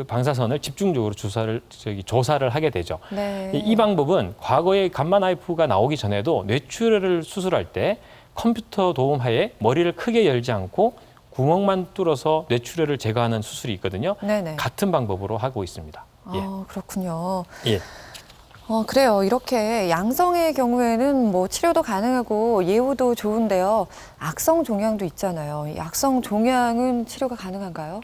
방사선을 집중적으로 조사를 하게 되죠. 네. 이 방법은 과거에 감마 나이프가 나오기 전에도 뇌출혈을 수술할 때 컴퓨터 도움하에 머리를 크게 열지 않고 구멍만 뚫어서 뇌출혈을 제거하는 수술이 있거든요. 네네. 같은 방법으로 하고 있습니다. 예. 그렇군요. 예. 그래요. 이렇게 양성의 경우에는 뭐 치료도 가능하고 예후도 좋은데요. 악성 종양도 있잖아요. 이 악성 종양은 치료가 가능한가요?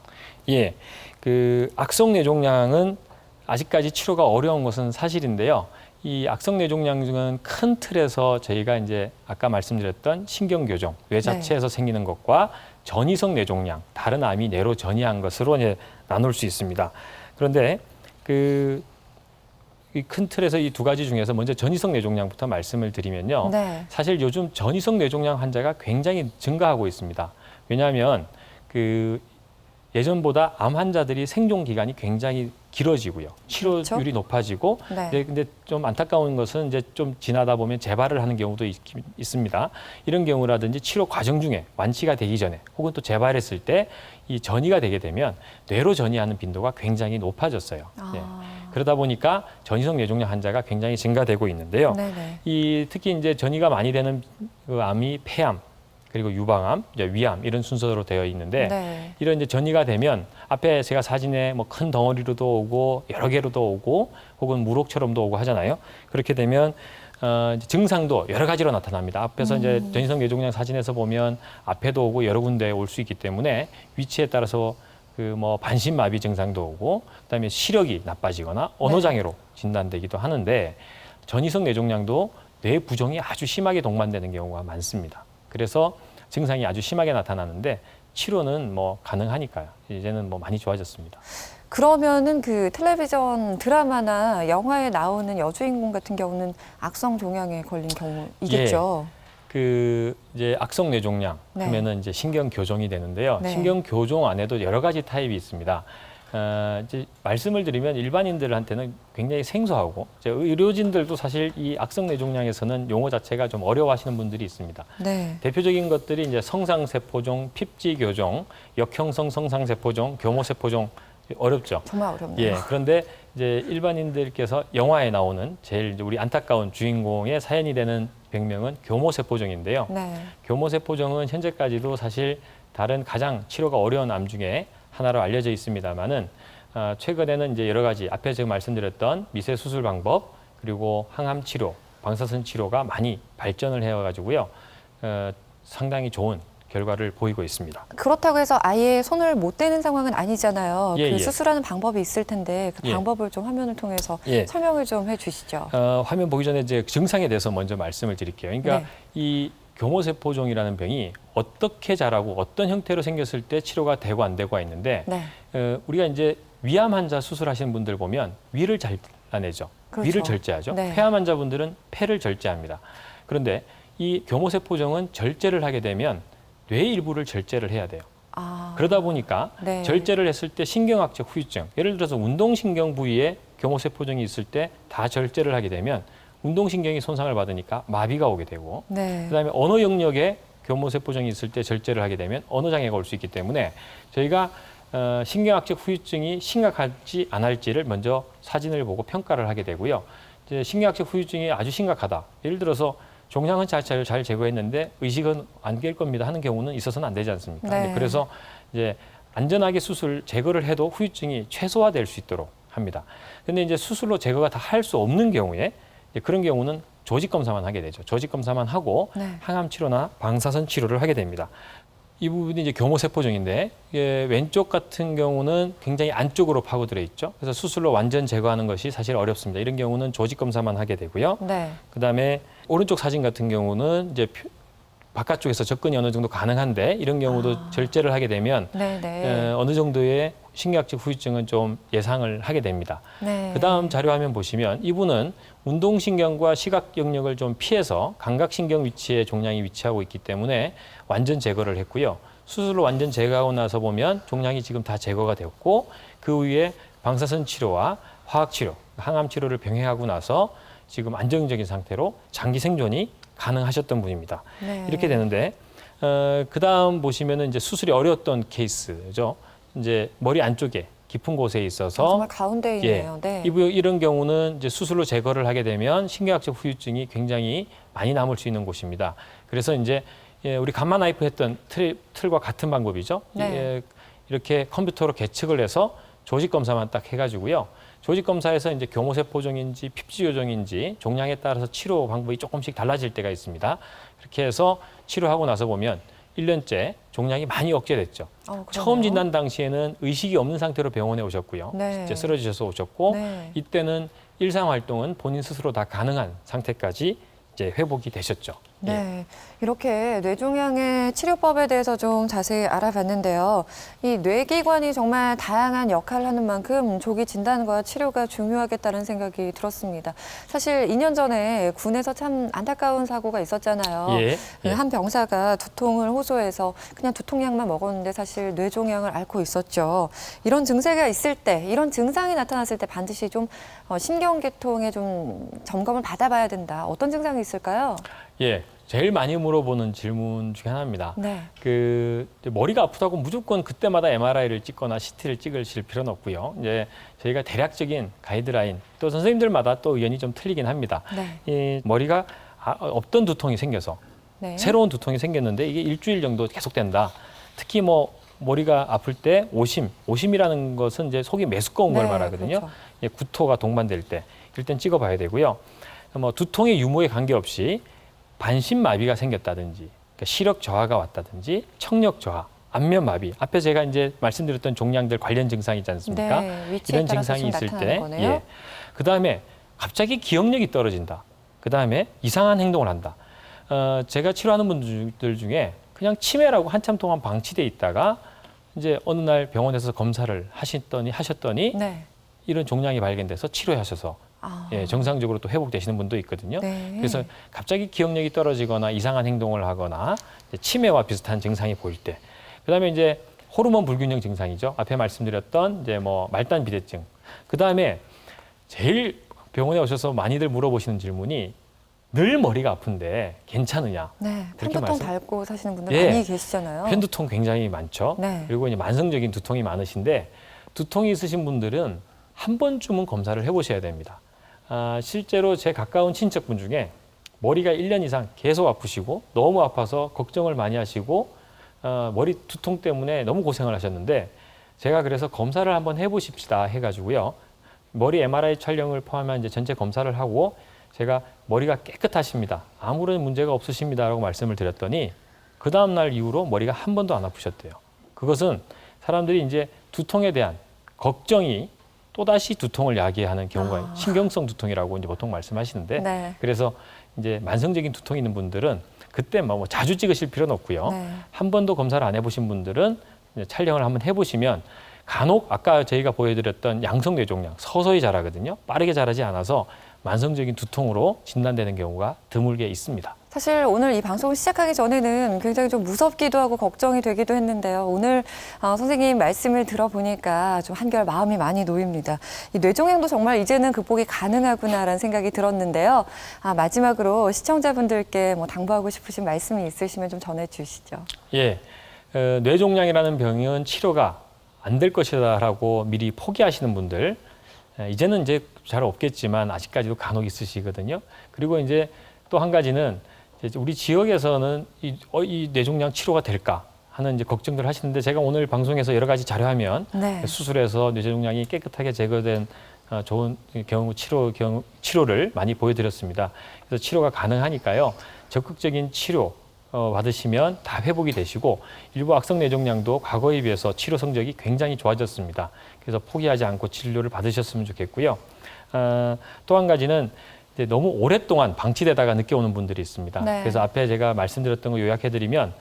예. 그 악성 뇌종양은 아직까지 치료가 어려운 것은 사실인데요. 이 악성 뇌종양은 큰 틀에서 저희가 이제 아까 말씀드렸던 신경교종, 뇌 자체에서 생기는 것과 전이성 뇌종양, 다른 암이 뇌로 전이한 것으로 이제 나눌 수 있습니다. 그런데 이 큰 틀에서 이 두 가지 중에서 먼저 전이성 뇌종양부터 말씀을 드리면요. 네. 사실 요즘 전이성 뇌종양 환자가 굉장히 증가하고 있습니다. 왜냐하면 예전보다 암 환자들이 생존 기간이 굉장히 길어지고요. 치료율이 그렇죠? 높아지고, 네. 근데 좀 안타까운 것은 이제 좀 지나다 보면 재발을 하는 경우도 있습니다. 이런 경우라든지 치료 과정 중에 완치가 되기 전에 혹은 또 재발했을 때 이 전이가 되게 되면 뇌로 전이하는 빈도가 굉장히 높아졌어요. 네. 그러다 보니까 전이성 뇌종양 환자가 굉장히 증가되고 있는데요. 네네. 특히 이제 전이가 많이 되는 그 암이 폐암, 그리고 유방암, 이제 위암 이런 순서로 되어 있는데 네. 이런 이제 전이가 되면 앞에 제가 사진에 뭐 큰 덩어리로도 오고 여러 개로도 오고 혹은 무록처럼도 오고 하잖아요. 그렇게 되면 이제 증상도 여러 가지로 나타납니다. 앞에서 이제 전이성 뇌종양 사진에서 보면 앞에도 오고 여러 군데 올 수 있기 때문에 위치에 따라서 그 뭐 반신마비 증상도 오고 그다음에 시력이 나빠지거나 언어장애로 진단되기도 하는데 전이성 뇌종양도 뇌 부종이 아주 심하게 동반되는 경우가 많습니다. 그래서 증상이 아주 심하게 나타나는데 치료는 뭐 가능하니까요. 이제는 뭐 많이 좋아졌습니다. 그러면은 그 텔레비전 드라마나 영화에 나오는 여주인공 같은 경우는 악성 종양에 걸린 경우이겠죠. 이제 악성 뇌종양 네. 하면은 이제 신경 교종이 되는데요. 네. 신경 교종 안에도 여러 가지 타입이 있습니다. 이제 말씀을 드리면 일반인들한테는 굉장히 생소하고 이제 의료진들도 사실 이 악성 뇌종양에서는 용어 자체가 좀 어려워하시는 분들이 있습니다. 네. 대표적인 것들이 이제 성상세포종, 핍지교종, 역형성 성상세포종, 교모세포종 어렵죠. 정말 어렵네요. 예. 그런데 이제 일반인들께서 영화에 나오는 제일 우리 안타까운 주인공의 사연이 되는 병명은 교모세포종인데요. 네. 교모세포종은 현재까지도 사실 다른 가장 치료가 어려운 암 중에 하나로 알려져 있습니다만은 최근에는 이제 여러 가지 앞에 제가 말씀드렸던 미세 수술 방법 그리고 항암 치료, 방사선 치료가 많이 발전을 해와가지고요 상당히 좋은 결과를 보이고 있습니다. 그렇다고 해서 아예 손을 못 대는 상황은 아니잖아요. 예, 그 예. 수술하는 방법이 있을 텐데 그 예. 방법을 좀 화면을 통해서 예. 설명을 좀 해주시죠. 화면 보기 전에 이제 증상에 대해서 먼저 말씀을 드릴게요. 그러니까 네. 이 교모세포종이라는 병이 어떻게 자라고 어떤 형태로 생겼을 때 치료가 되고 안 되고가 있는데 네. 우리가 이제 위암 환자 수술하시는 분들 보면 위를 잘라내죠. 그렇죠. 위를 절제하죠. 네. 폐암 환자분들은 폐를 절제합니다. 그런데 이 교모세포종은 절제를 하게 되면 뇌 일부를 절제를 해야 돼요. 그러다 보니까 네. 절제를 했을 때 신경학적 후유증, 예를 들어서 운동신경 부위에 교모세포종이 있을 때 다 절제를 하게 되면 운동신경이 손상을 받으니까 마비가 오게 되고 네. 그다음에 언어 영역에 교모세포종이 있을 때 절제를 하게 되면 언어장애가 올 수 있기 때문에 저희가 신경학적 후유증이 심각할지 안 할지를 먼저 사진을 보고 평가를 하게 되고요. 이제 신경학적 후유증이 아주 심각하다. 예를 들어서 종양은 잘 제거했는데 의식은 안 깰 겁니다 하는 경우는 있어서는 안 되지 않습니까? 네. 그래서 이제 안전하게 수술 제거를 해도 후유증이 최소화될 수 있도록 합니다. 근데 이제 수술로 제거가 다 할 수 없는 경우에 이제 그런 경우는 조직 검사만 하게 되죠. 조직 검사만 하고 네. 항암 치료나 방사선 치료를 하게 됩니다. 이 부분이 이제 교모세포종인데 이게 왼쪽 같은 경우는 굉장히 안쪽으로 파고들어 있죠. 그래서 수술로 완전 제거하는 것이 사실 어렵습니다. 이런 경우는 조직 검사만 하게 되고요. 네. 그다음에 오른쪽 사진 같은 경우는 이제 바깥쪽에서 접근이 어느 정도 가능한데 이런 경우도 절제를 하게 되면 네. 어느 정도의 신경학적 후유증은 좀 예상을 하게 됩니다. 네. 그다음 자료 화면 보시면 이분은 운동신경과 시각 영역을 좀 피해서 감각신경 위치에 종양이 위치하고 있기 때문에 완전 제거를 했고요. 수술로 완전 제거하고 나서 보면 종양이 지금 다 제거가 됐고 그 위에 방사선 치료와 화학 치료, 항암 치료를 병행하고 나서 지금 안정적인 상태로 장기 생존이 가능하셨던 분입니다. 네. 이렇게 되는데 그다음 보시면은 이제 수술이 어려웠던 케이스죠. 이제 머리 안쪽에 깊은 곳에 있어서 정말 가운데에 있네요. 네. 이런 경우는 이제 수술로 제거를 하게 되면 신경학적 후유증이 굉장히 많이 남을 수 있는 곳입니다. 그래서 이제 우리 감마 나이프 했던 틀과 같은 방법이죠. 네. 이렇게 컴퓨터로 계측을 해서 조직 검사만 딱 해가지고요. 조직 검사에서 이제 교모세포종인지 핍지요종인지 종양에 따라서 치료 방법이 조금씩 달라질 때가 있습니다. 그렇게 해서 치료하고 나서 보면 1년째 종양이 많이 억제됐죠. 처음 진단 당시에는 의식이 없는 상태로 병원에 오셨고요. 네. 이제 쓰러지셔서 오셨고 네. 이때는 일상 활동은 본인 스스로 다 가능한 상태까지 이제 회복이 되셨죠. 네, 이렇게 뇌종양의 치료법에 대해서 좀 자세히 알아봤는데요. 이 뇌기관이 정말 다양한 역할을 하는 만큼 조기 진단과 치료가 중요하겠다는 생각이 들었습니다. 사실 2년 전에 군에서 참 안타까운 사고가 있었잖아요. 한 병사가 두통을 호소해서 그냥 두통약만 먹었는데 사실 뇌종양을 앓고 있었죠. 이런 증세가 있을 때, 이런 증상이 나타났을 때 반드시 좀 신경계통에 좀 점검을 받아봐야 된다. 어떤 증상이 있을까요? 제일 많이 물어보는 질문 중에 하나입니다. 네. 머리가 아프다고 무조건 그때마다 MRI를 찍거나 CT를 찍으실 필요는 없고요. 이제 저희가 대략적인 가이드라인, 또 선생님들마다 또 의견이 좀 틀리긴 합니다. 네. 머리가 없던 두통이 생겨서 네. 새로운 두통이 생겼는데 이게 일주일 정도 계속된다. 특히 머리가 아플 때 오심이라는 것은 이제 속이 메스꺼운 걸 말하거든요. 그렇죠. 구토가 동반될 때 일단 찍어봐야 되고요. 두통의 유무에 관계없이 반신마비가 생겼다든지, 그러니까 시력 저하가 왔다든지, 청력 저하, 안면마비. 앞에 제가 이제 말씀드렸던 종양들 관련 증상이 있지 않습니까? 네, 이런 증상이 있을 때, 그 다음에 갑자기 기억력이 떨어진다. 그 다음에 이상한 행동을 한다. 제가 치료하는 분들 중에 그냥 치매라고 한참 동안 방치돼 있다가 이제 어느 날 병원에서 검사를 하셨더니 네. 이런 종양이 발견돼서 치료하셔서 정상적으로 또 회복되시는 분도 있거든요. 네. 그래서 갑자기 기억력이 떨어지거나 이상한 행동을 하거나 치매와 비슷한 증상이 보일 때, 그다음에 이제 호르몬 불균형 증상이죠. 앞에 말씀드렸던 이제 말단 비대증. 그다음에 제일 병원에 오셔서 많이들 물어보시는 질문이 늘 머리가 아픈데 괜찮으냐? 네, 편두통 앓고 사시는 분들 많이 계시잖아요. 편두통 굉장히 많죠. 네. 그리고 이제 만성적인 두통이 많으신데 두통이 있으신 분들은 한 번쯤은 검사를 해보셔야 됩니다. 실제로 제 가까운 친척분 중에 머리가 1년 이상 계속 아프시고 너무 아파서 걱정을 많이 하시고 머리 두통 때문에 너무 고생을 하셨는데 제가 그래서 검사를 한번 해보십시다 해가지고요. 머리 MRI 촬영을 포함한 이제 전체 검사를 하고 제가 머리가 깨끗하십니다. 아무런 문제가 없으십니다라고 말씀을 드렸더니 그 다음 날 이후로 머리가 한 번도 안 아프셨대요. 그것은 사람들이 이제 두통에 대한 걱정이 또다시 두통을 야기하는 경우가 신경성 두통이라고 이제 보통 말씀하시는데 네. 그래서 이제 만성적인 두통이 있는 분들은 그때 자주 찍으실 필요는 없고요. 네. 한 번도 검사를 안 해보신 분들은 이제 촬영을 한번 해보시면 간혹 아까 저희가 보여드렸던 양성뇌종양 서서히 자라거든요. 빠르게 자라지 않아서 만성적인 두통으로 진단되는 경우가 드물게 있습니다. 사실 오늘 이 방송을 시작하기 전에는 굉장히 좀 무섭기도 하고 걱정이 되기도 했는데요. 오늘 선생님 말씀을 들어보니까 좀 한결 마음이 많이 놓입니다. 이 뇌종양도 정말 이제는 극복이 가능하구나라는 생각이 들었는데요. 마지막으로 시청자분들께 당부하고 싶으신 말씀이 있으시면 좀 전해주시죠. 뇌종양이라는 병은 치료가 안 될 것이다라고 미리 포기하시는 분들 이제는 이제 잘 없겠지만 아직까지도 간혹 있으시거든요. 그리고 이제 또 한 가지는 우리 지역에서는 이 뇌종양 치료가 될까 하는 이제 걱정들 하시는데 제가 오늘 방송에서 여러 가지 자료하면 수술해서 뇌종양이 깨끗하게 제거된 좋은 치료를 많이 보여드렸습니다. 그래서 치료가 가능하니까요. 적극적인 치료 받으시면 다 회복이 되시고 일부 악성 뇌종양도 과거에 비해서 치료 성적이 굉장히 좋아졌습니다. 그래서 포기하지 않고 치료를 받으셨으면 좋겠고요. 또 한 가지는 이제 너무 오랫동안 방치되다가 늦게 오는 분들이 있습니다. 네. 그래서 앞에 제가 말씀드렸던 거 요약해드리면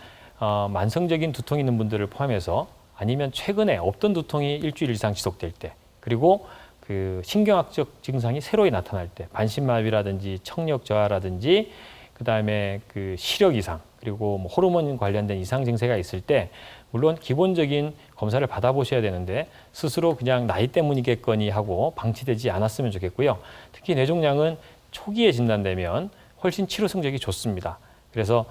만성적인 두통이 있는 분들을 포함해서 아니면 최근에 없던 두통이 일주일 이상 지속될 때 그리고 그 신경학적 증상이 새로이 나타날 때 반신마비라든지 청력 저하라든지 그다음에 그 시력 이상 그리고 뭐 호르몬 관련된 이상 증세가 있을 때 물론 기본적인 검사를 받아보셔야 되는데 스스로 그냥 나이 때문이겠거니 하고 방치되지 않았으면 좋겠고요. 특히 뇌종양은 초기에 진단되면 훨씬 치료 성적이 좋습니다. 그래서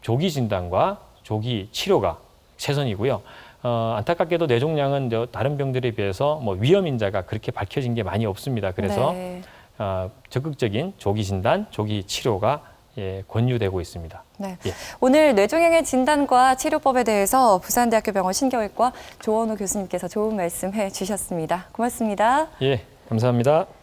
조기 진단과 조기 치료가 최선이고요. 안타깝게도 뇌종양은 다른 병들에 비해서 뭐 위험 인자가 그렇게 밝혀진 게 많이 없습니다. 그래서 네. 적극적인 조기 진단, 조기 치료가 권유되고 있습니다. 네. 예. 오늘 뇌종양의 진단과 치료법에 대해서 부산대학교 병원 신경외과 조원호 교수님께서 좋은 말씀 해주셨습니다. 고맙습니다. 예, 감사합니다.